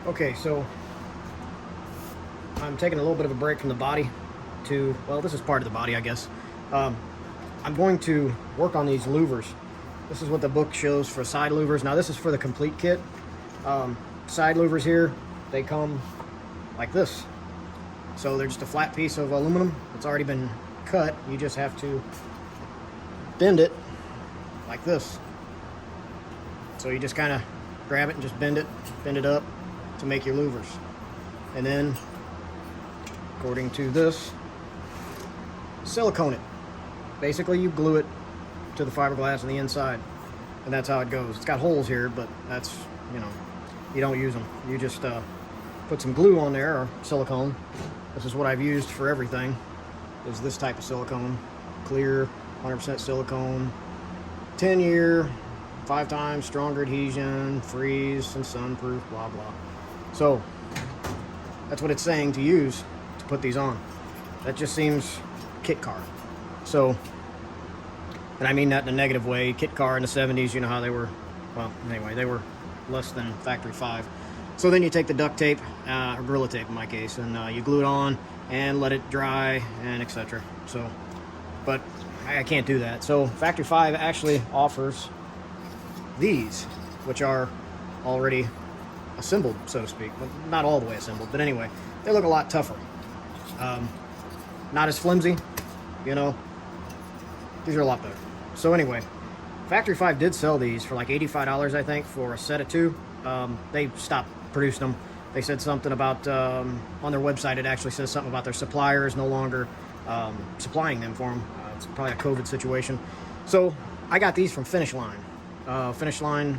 Okay, so I'm taking a little bit of a break from the body to, well, this is part of the body, I guess. Um, I'm going to work on these louvers. This is what the book shows for side louvers. Now, this is for the complete kit. Side louvers here, they come like this. So they're just a flat piece of aluminum. It's already been cut. You just have to bend it like this. So you just kind of grab it and just bend it up to make your louvers. And then, according to this, silicone it. Basically, you glue it to the fiberglass on the inside, and that's how it goes. It's got holes here, but that's, you don't use them. You just put some glue on there, or silicone. This is what I've used for everything, is this type of silicone. Clear, 100% silicone, 10-year, 5 times stronger adhesion, freeze and sunproof, blah, blah. So, that's what it's saying to use to put these on. That just seems kit car. So, and I mean that in a negative way. Kit car in the 70s, you know how they were, well, anyway, they were less than factory 5. So then you take the duct tape, or Gorilla Tape in my case, and you glue it on and let it dry and etc. So, but I can't do that. So factory 5 actually offers these, which are already assembled, so to speak. Well, not all the way assembled, but anyway, they look a lot tougher. Not as flimsy, These are a lot better. So anyway, Factory 5 did sell these for like $85, I think, for a set of 2. They stopped producing them. They said something about, on their website, it actually says something about their suppliers no longer supplying them for them. It's probably a COVID situation. So I got these from Finish Line. Finish Line,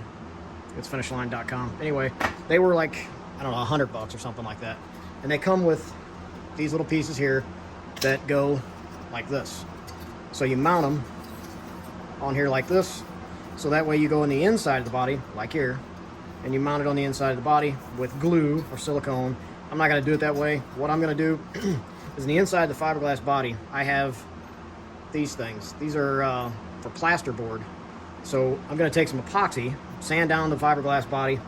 it's finishline.com. Anyway, they were like, I don't know, $100 or something like that. And they come with these little pieces here that go like this. So you mount them on here like this, so that way you go in the inside of the body, like here, and you mount it on the inside of the body with glue or silicone. I'm not going to do it that way. What I'm going to do is in the inside of the fiberglass body, I have these things. These are for plasterboard. So I'm going to take some epoxy, sand down the fiberglass body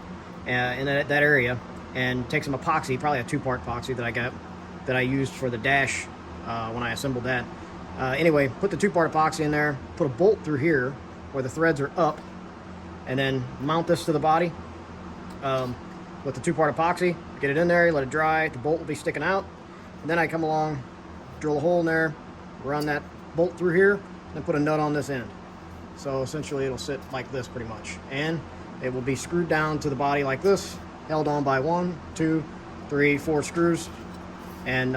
in that area, and take some epoxy, probably a 2-part epoxy that I got, that I used for the dash when I assembled that. Anyway, put the 2-part epoxy in there, put a bolt through here where the threads are up, and then mount this to the body with the 2-part epoxy. Get it in there, let it dry, the bolt will be sticking out, and then I come along, drill a hole in there, run that bolt through here, and put a nut on this end. So essentially it'll sit like this pretty much, and it will be screwed down to the body like this, held on by 1, 2, 3, 4 screws, and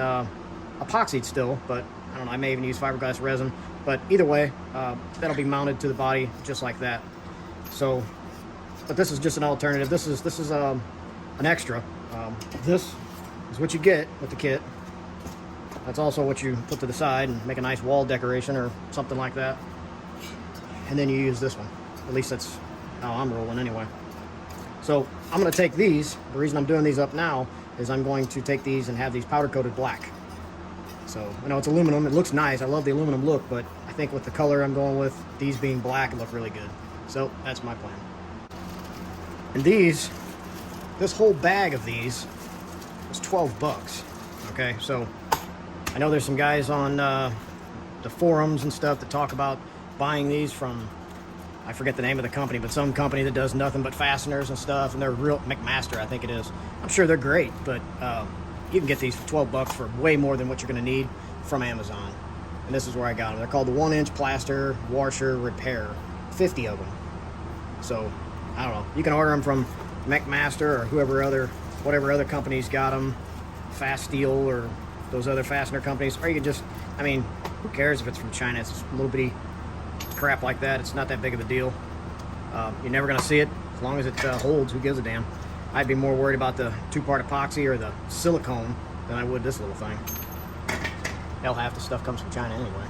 epoxied still, but I don't know, I may even use fiberglass resin, but either way, that'll be mounted to the body just like that. So, but this is just an alternative. This is an extra. This is what you get with the kit. That's also what you put to the side and make a nice wall decoration or something like that. And then you use this one. At least that's how I'm rolling anyway. So I'm going to take these. The reason I'm doing these up now is I'm going to take these and have these powder coated black. So I know it's aluminum. It looks nice. I love the aluminum look, but I think with the color I'm going with, these being black, it look really good. So that's my plan. And these, this whole bag of these was $12. Okay, so I know there's some guys on the forums and stuff that talk about buying these from, I forget the name of the company, but some company that does nothing but fasteners and stuff, and they're real, McMaster, I think it is. I'm sure they're great, but you can get these for $12 for way more than what you're going to need from Amazon. And this is where I got them. They're called the 1-inch plaster washer repair. 50 of them. So, I don't know. You can order them from McMaster or whatever other companies got them. Fast Steel or those other fastener companies. Or you can just, I mean, who cares if it's from China? It's just a little bitty crap like that. It's not that big of a deal. You're never going to see it. As long as it holds, who gives a damn? I'd be more worried about the 2-part epoxy or the silicone than I would this little thing. Hell, half the stuff comes from China anyway.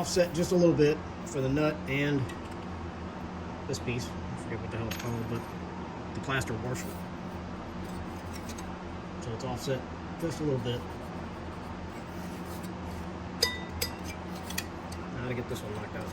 offset just a little bit for the nut and this piece. I forget what the hell it's called, but the plaster washer. So it's offset just a little bit. Now to get this one knocked out.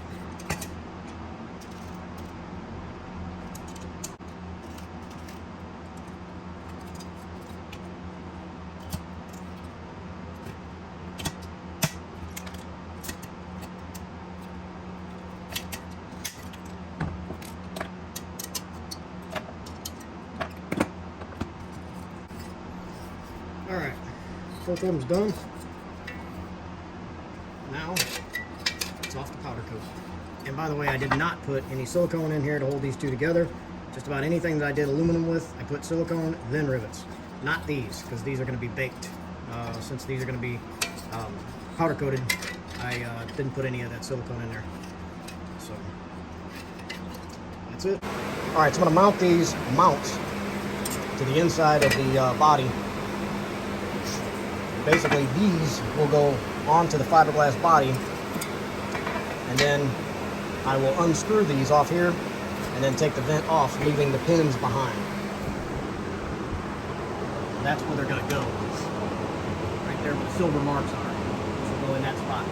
Alright, full trim's done. Now, it's off the powder coat. And by the way, I did not put any silicone in here to hold these two together. Just about anything that I did aluminum with, I put silicone, then rivets. Not these, because these are going to be baked. Since these are going to be powder coated, I didn't put any of that silicone in there. So, that's it. Alright, so I'm going to mount these mounts to the inside of the body. Basically, these will go onto the fiberglass body, and then I will unscrew these off here and then take the vent off, leaving the pins behind. And that's where they're going to go. Right there where the silver marks are. Which will go in that spot.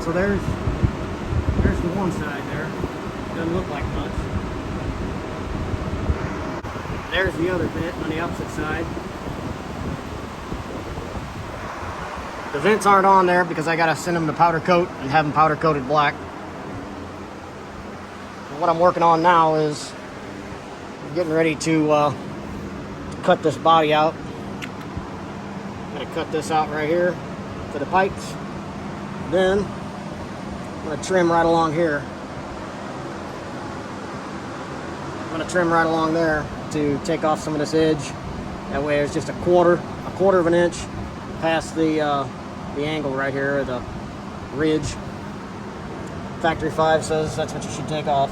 So there's the one side there. Doesn't look like much. There's the other vent on the opposite side. The vents aren't on there because I gotta send them to powder coat and have them powder coated black. And what I'm working on now is getting ready to cut this body out. I'm gonna cut this out right here to the pipes. Then I'm gonna trim right along here. I'm gonna trim right along there to take off some of this edge. That way it's just a quarter of an inch past the angle right here, or the ridge. Factory 5 says that's what you should take off.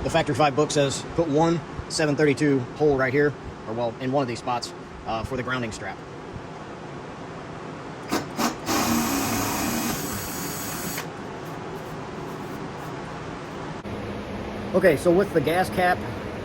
The Factory 5 book says put one 732 hole right here, or well, in one of these spots for the grounding strap. Okay, so with the gas cap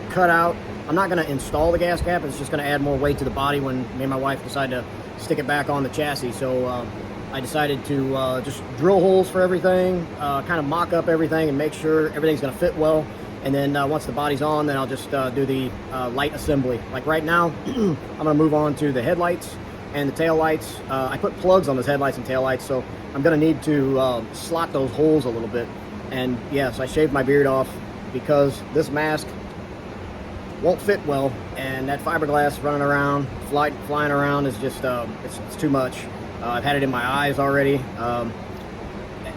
cut out, I'm not going to install the gas cap. It's just going to add more weight to the body when me and my wife decide to stick it back on the chassis. So I decided to just drill holes for everything, kind of mock up everything and make sure everything's going to fit well. And then once the body's on, then I'll just do the light assembly. Like right now, I'm going to move on to the headlights and the taillights. I put plugs on those headlights and taillights, so I'm going to need to slot those holes a little bit. And yes, I shaved my beard off because this mask won't fit well, and that fiberglass running around, flying around is just, it's too much. I've had it in my eyes already.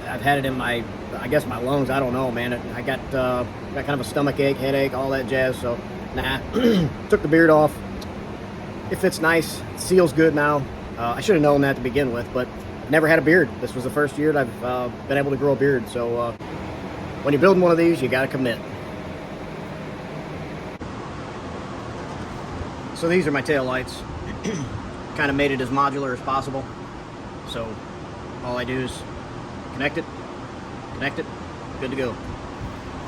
I've had it in my, I guess my lungs, I don't know, man. I got kind of a stomach ache, headache, all that jazz, so nah. Took the beard off. It fits nice, it seals good now. I should have known that to begin with, but never had a beard. This was the first year that I've been able to grow a beard, so when you're building one of these, you gotta commit. So these are my tail lights. Kind of made it as modular as possible. So all I do is connect it, good to go.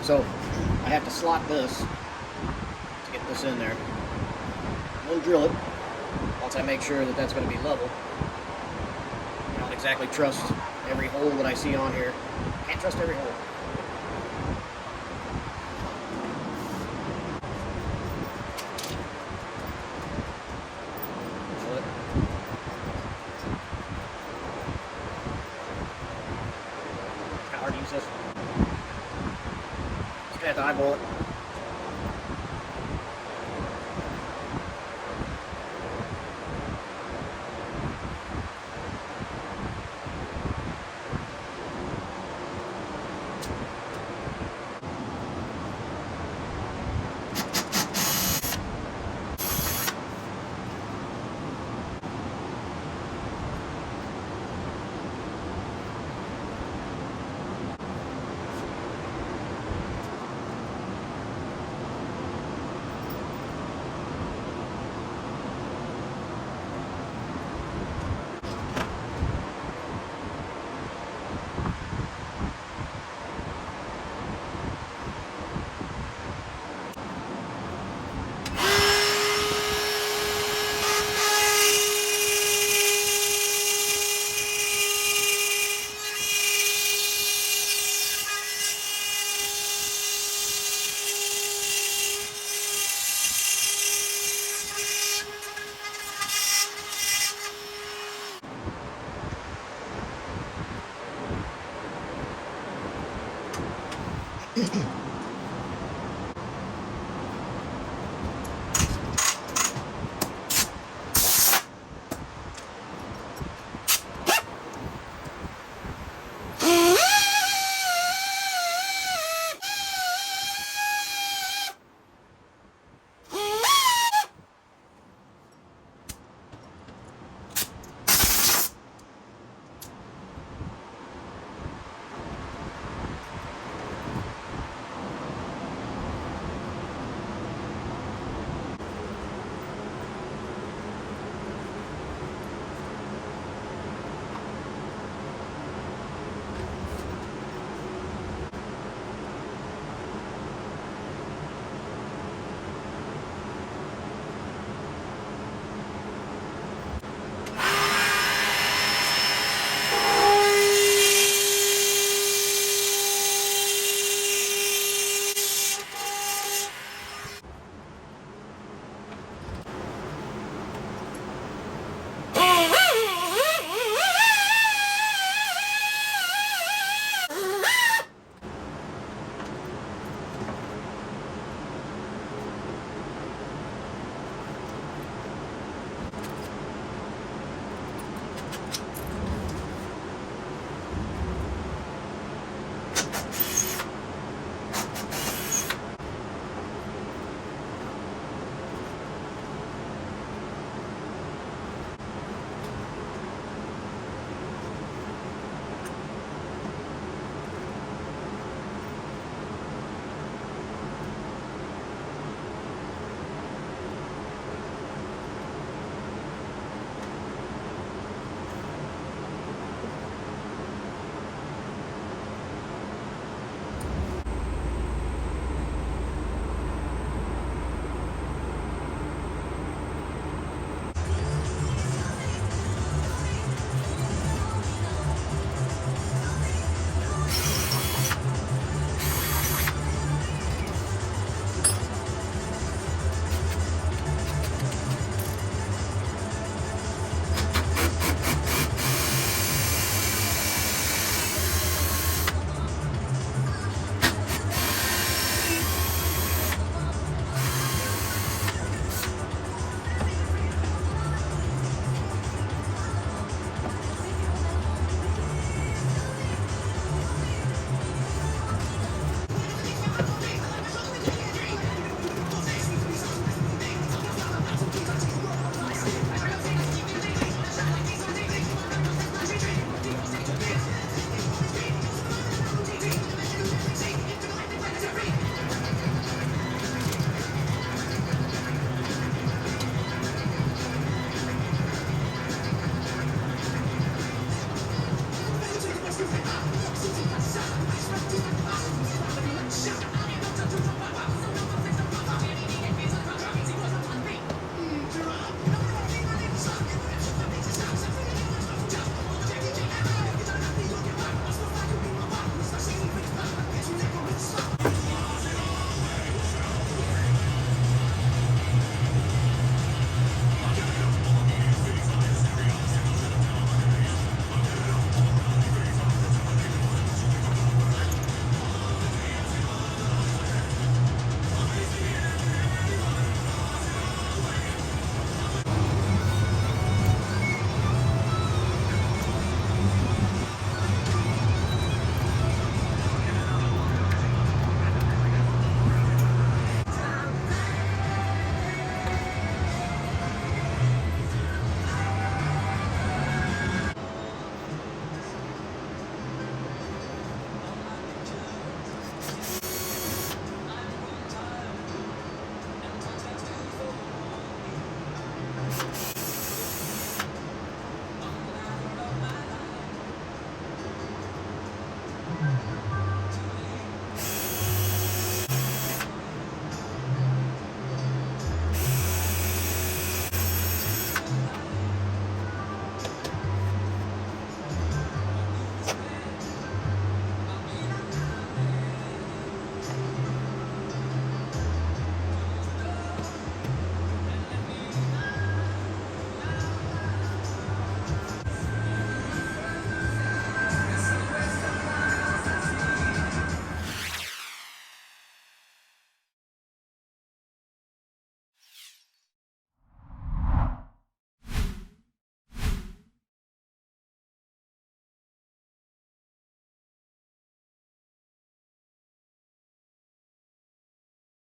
So I have to slot this to get this in there. Then drill it once I make sure that that's going to be level. I don't exactly trust every hole that I see on here. Can't trust every hole. Hard to use this. Just gonna have to eyeball it.